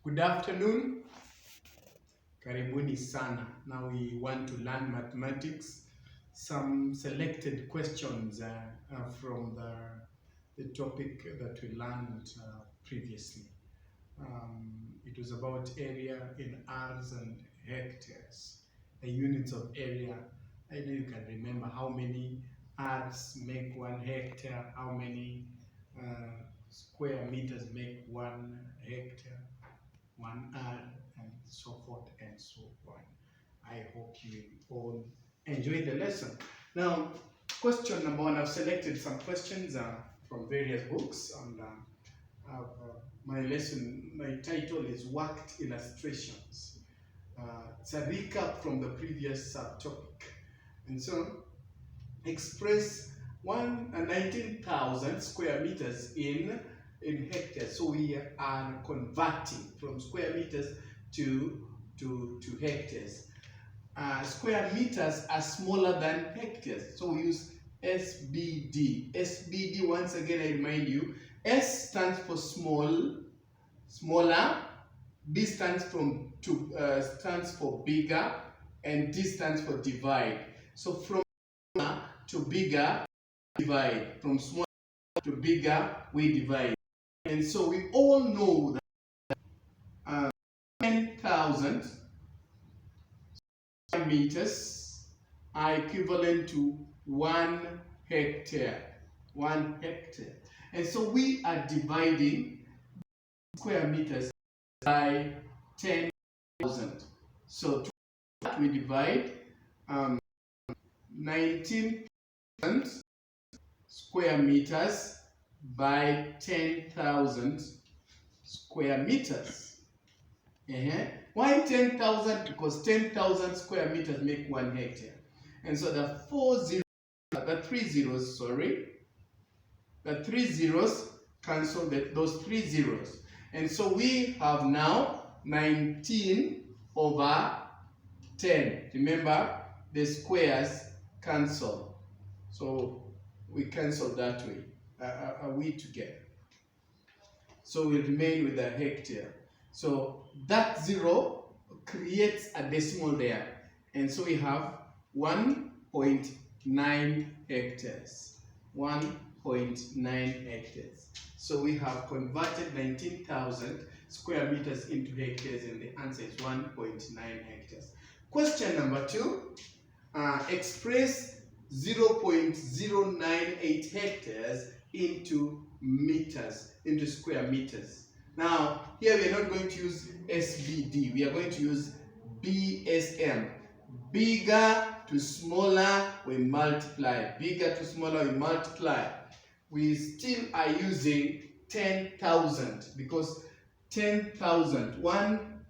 Good afternoon. Karibuni sana. Now we want to learn mathematics. Some selected questions from the topic that we learned previously. It was about area in Rs and hectares, the units of area. I know you can remember how many Rs make 1 hectare, how many square meters make 1 hectare, 1 R, and so forth and so on. I hope you all enjoy the lesson. Now, question number 1, I've selected some questions from various books, and my lesson, my title is Worked Illustrations. It's a recap from the previous topic. And so, express 19,000 square meters in hectares. So we are converting from square meters to hectares. Square meters are smaller than hectares, so we use SBD. SBD, once again, I remind you, S stands for small, smaller, B stands stands for bigger, and D stands for divide. So from smaller to bigger, divide. From smaller to bigger, we divide. And so we all know that 10,000 square meters are equivalent to 1 hectare. 1 hectare. And so we are dividing square meters by 10,000. So to that we divide 19,000 square meters by 10,000 square meters. Why 10,000? Because 10,000 square meters make 1 hectare. And so the 3 zeros cancel those 3 zeros. And so we have now 19 over 10. Remember, the squares cancel. So we cancel that way. We together. So we remain with a hectare. So that 0 creates a decimal there. And so we have 1.9 hectares. 1.9 hectares. So we have converted 19,000 square meters into hectares, and the answer is 1.9 hectares. Question number 2. Express 0.098 hectares into meters, into square meters. Now, here we are not going to use SBD, we are going to use BSM. Bigger to smaller, we multiply. Bigger to smaller, we multiply. We still are using 10,000 because 10,000, one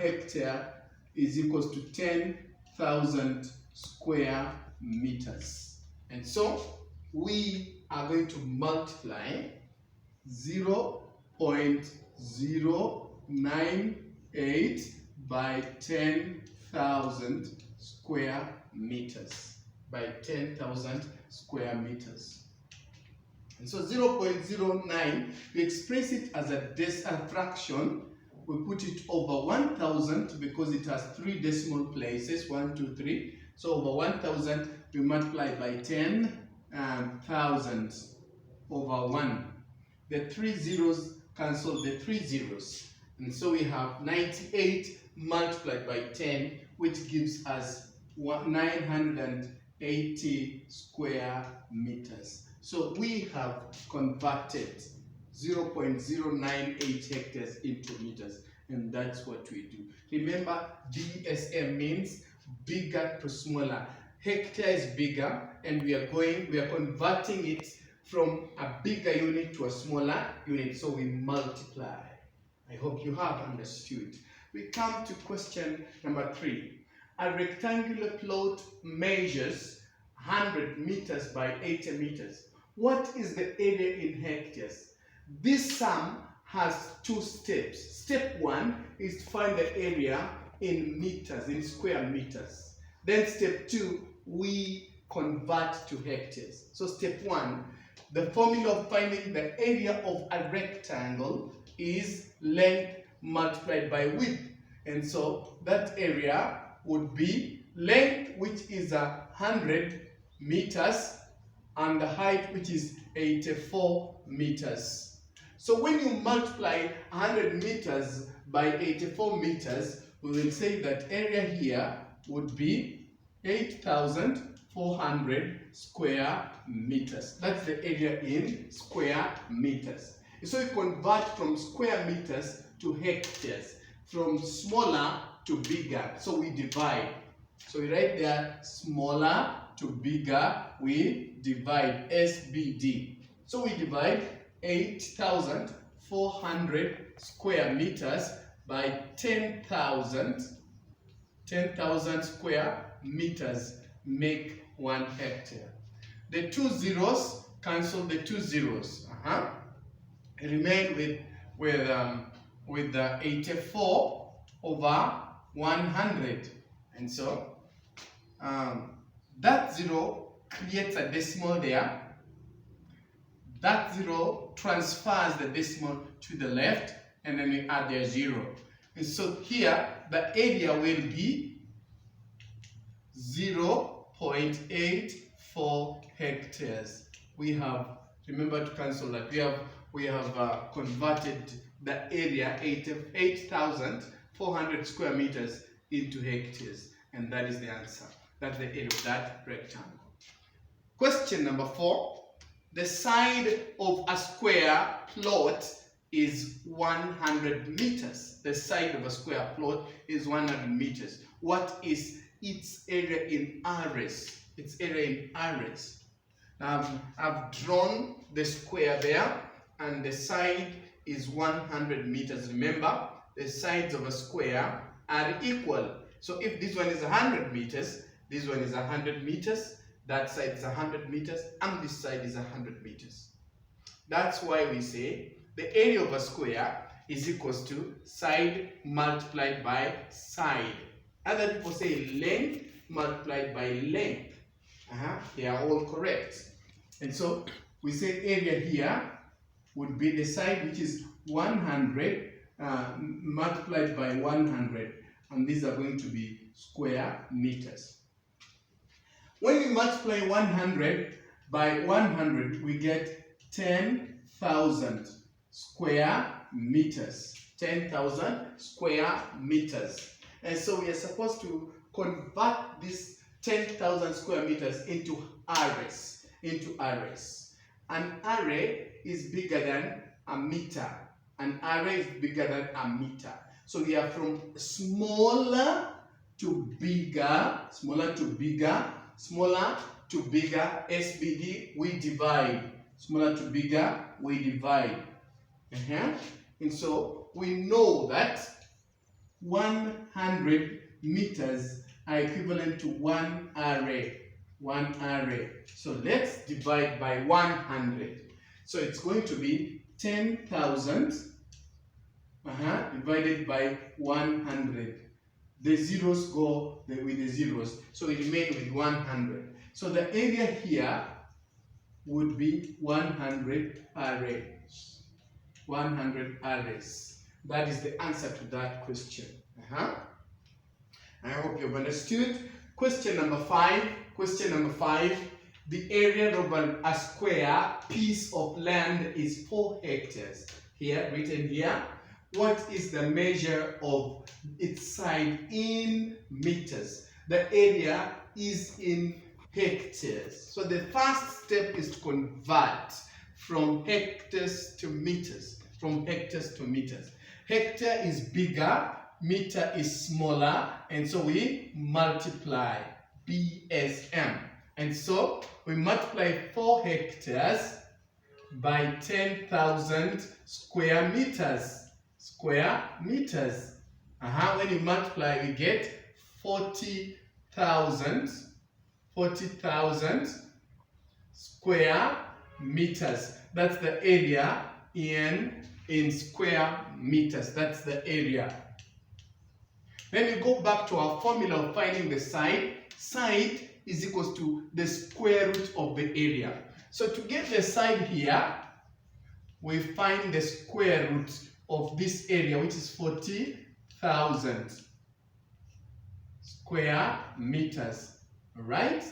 hectare is equals to 10,000 square meters. And so we are going to multiply 0.098 by 10,000 square meters. By 10,000 square meters. And so 0.09, we express it as a fraction. We put it over 1,000 because it has 3 decimal places, 1, 2, 3. So over 1,000, we multiply by 10,000 over 1. The 3 zeros cancel the 3 zeros. And so we have 98 multiplied by 10, which gives us 980 square meters. So we have converted 0.098 hectares into meters, and that's what we do. Remember, BSM means bigger to smaller. Hectare is bigger, and we are converting it from a bigger unit to a smaller unit, so we multiply. I hope you have understood. We come to question number 3. A rectangular plot measures 100 meters by 80 meters. What is the area in hectares? This sum has 2 steps. Step 1 is to find the area in meters, in square meters. Then step 2, we convert to hectares. So step 1, the formula of finding the area of a rectangle is length multiplied by width. And so that area would be length, which is 100 meters, and the height, which is 84 meters. So when you multiply 100 meters by 84 meters, we will say that area here would be 8,400 square meters. That's the area in square meters. So you convert from square meters to hectares, from smaller to bigger. So we divide. So we write there smaller to bigger, we divide, SBD. So we divide 8,400 square meters by 10,000 square meters make 1 hectare. The 2 zeros cancel the 2 zeros. Remain with the 84 over 100. And so that 0 creates a decimal there. That 0 transfers the decimal to the left, and then we add their 0. And so here the area will be 0.84 hectares. We have, remember to cancel that, we have converted the area 8,400 square meters into hectares, and that is the answer. That's the area of that rectangle. Question number 4. The side of a square plot is 100 meters. The side of a square plot is 100 meters. What is its area in areas? Its area in areas. I've drawn the square there, and the side is 100 meters. Remember, the sides of a square are equal. So if this one is 100 meters, this one is 100 meters, that side is 100 meters, and this side is 100 meters. That's why we say the area of a square is equals to side multiplied by side. Other people say length multiplied by length. They are all correct. And so we say area here would be the side which is 100 multiplied by 100. And these are going to be square meters. When we multiply 100 by 100, we get 10,000 square meters. 10,000 square meters. And so we are supposed to convert this 10,000 square meters into arrays. An array is bigger than a meter. An array is bigger than a meter. So we are from smaller to bigger, SBD, we divide. Smaller to bigger, we divide. And so we know that 100 meters are equivalent to 1 array. So let's divide by 100. So it's going to be 10,000 divided by 100. The zeros go with the zeros, so we remain with 100. So the area here would be 100 arrays. 100 arrays. That is the answer to that question. I hope you've understood. Question number 5. The area of a square piece of land is 4 hectares. Here, written here. What is the measure of its side in meters? The area is in hectares. So the first step is to convert from hectares to meters. Hectare is bigger, meter is smaller, and so we multiply, BSM. And so we multiply 4 hectares by 10,000 square meters. When you multiply, we get 40,000 square meters. That's the area in square meters. That's the area. Then we go back to our formula of finding the side. Side is equals to the square root of the area. So to get the side here, we find the square root of this area, which is 40,000 square meters. All right?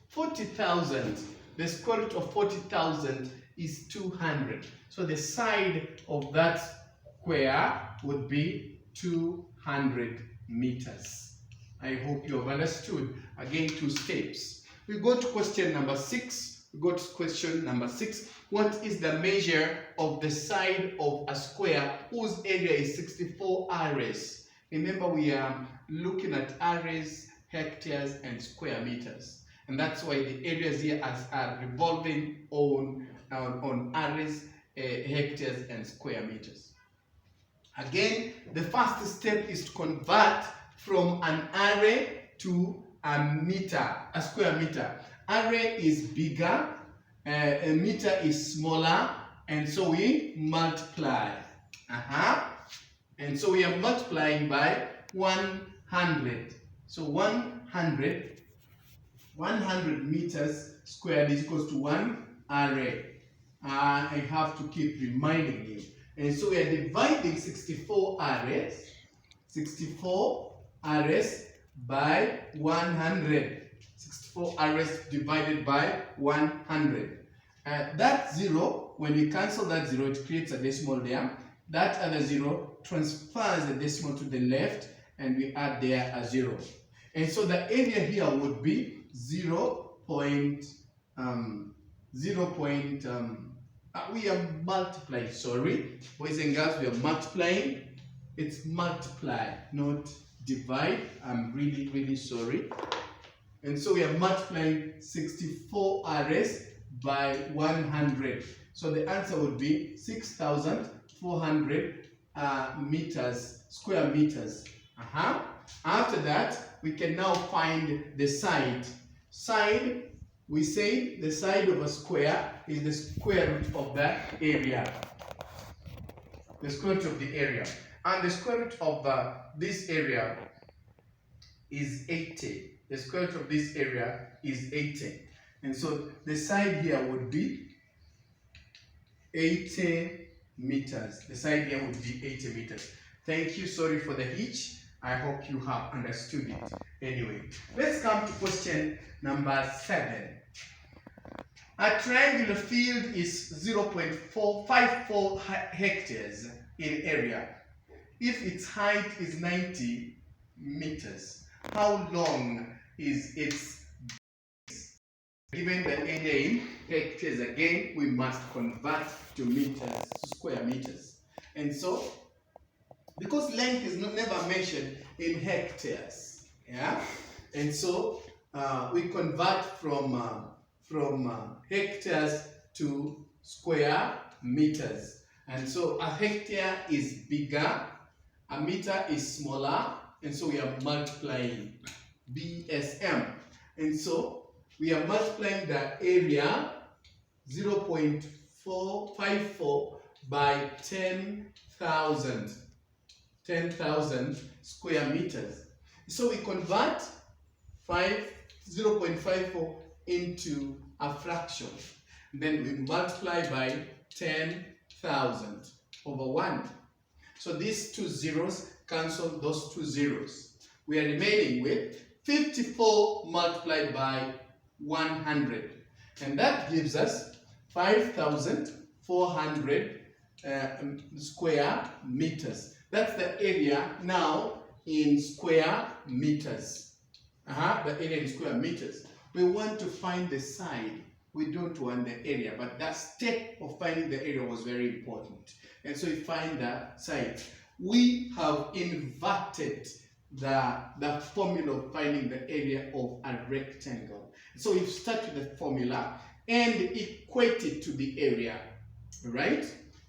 40,000. The square root of 40,000 is 200. So the side of that square would be 200 meters. I hope you have understood. Again, 2 steps. We go to question number 6. What is the measure of the side of a square whose area is 64 ares? Remember, we are looking at ares, hectares, and square meters. And that's why the areas here are revolving on ares, hectares, and square meters. Again, the first step is to convert from an array to a meter, a square meter. Array is bigger, a meter is smaller, and so we multiply. And so we are multiplying by 100. So 100 meters squared is equals to 1 array. I have to keep reminding you. And so we are dividing 64 arrays by 100. 64 arrays divided by 100. That 0, when we cancel that 0, it creates a decimal there. That other 0 transfers the decimal to the left, and we add there a 0. And so the area here would be we are multiplying, sorry. Boys and girls, we are multiplying. It's multiply, not divide. I'm really, really sorry. And so we are multiplying 64 arrays by 100. So the answer would be 6,400 square meters. After that, we can now find the side. We say the side of a square is the square root of the area. The square root of the area. And the square root of this area is 80. The square root of this area is 80. And so the side here would be 80 meters. The side here would be 80 meters. Thank you. Sorry for the hitch. I hope you have understood it. Anyway, let's come to question number 7. A triangular field is 0.454 hectares in area. If its height is 90 meters, how long is its base? Given the area in hectares, again, we must convert to meters, to square meters. And so, because length is never measured in hectares, yeah? And so, we convert from hectares to square meters. And so, a hectare is bigger, a meter is smaller, and so we are multiplying BSM. And so, we are multiplying the area 0.454 by 10,000 square meters. So we convert 0.54 into a fraction. Then we multiply by 10,000 over 1. So these 2 zeros cancel those 2 zeros. We are remaining with 54 multiplied by 100. And that gives us 5,400 square meters. That's the area now in square meters. The area in square meters. We want to find the side. We don't want the area, but that step of finding the area was very important. And so we find the side. We have inverted the formula of finding the area of a rectangle. So you start with the formula and equate it to the area, right?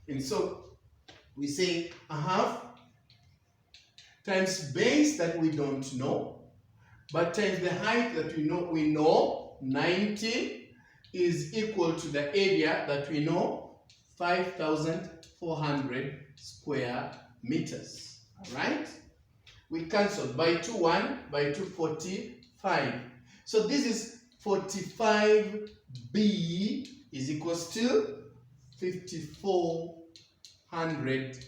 And so we say a half times base that we don't know, but times the height that we know 90 is equal to the area that we know 5,400 square meters. All right? We cancel by 2 1 by 2 45. So this is 45B is equals to 5,400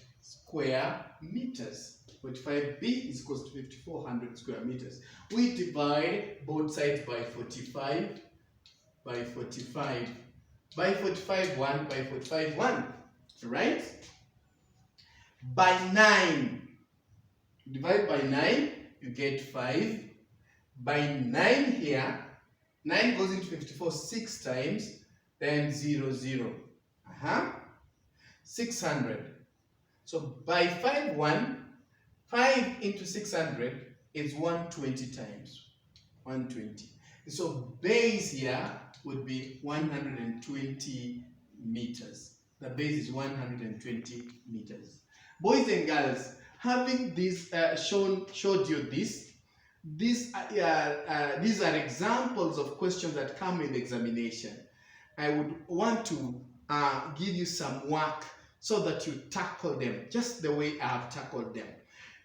square meters. 45b is equals to 5400 square meters. We divide both sides by 45, by 45, by 45 1, by 45 1, right? By 9, divide by 9, you get 5. By 9 here, 9 goes into 54 6 times, then 0, 0. 600. So by 5 1, 5 into 600 is 120 times. 120. So base here would be 120 meters. The base is 120 meters. Boys and girls, having this showed you this, these are examples of questions that come in the examination. I would want to give you some work so that you tackle them just the way I have tackled them.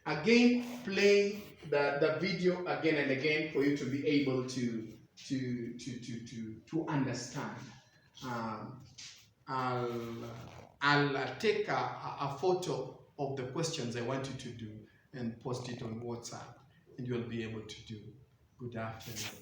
Again, play the video again and again for you to be able to understand. I'll take a photo of the questions I want you to do and post it on WhatsApp, and you'll be able to do. Good afternoon.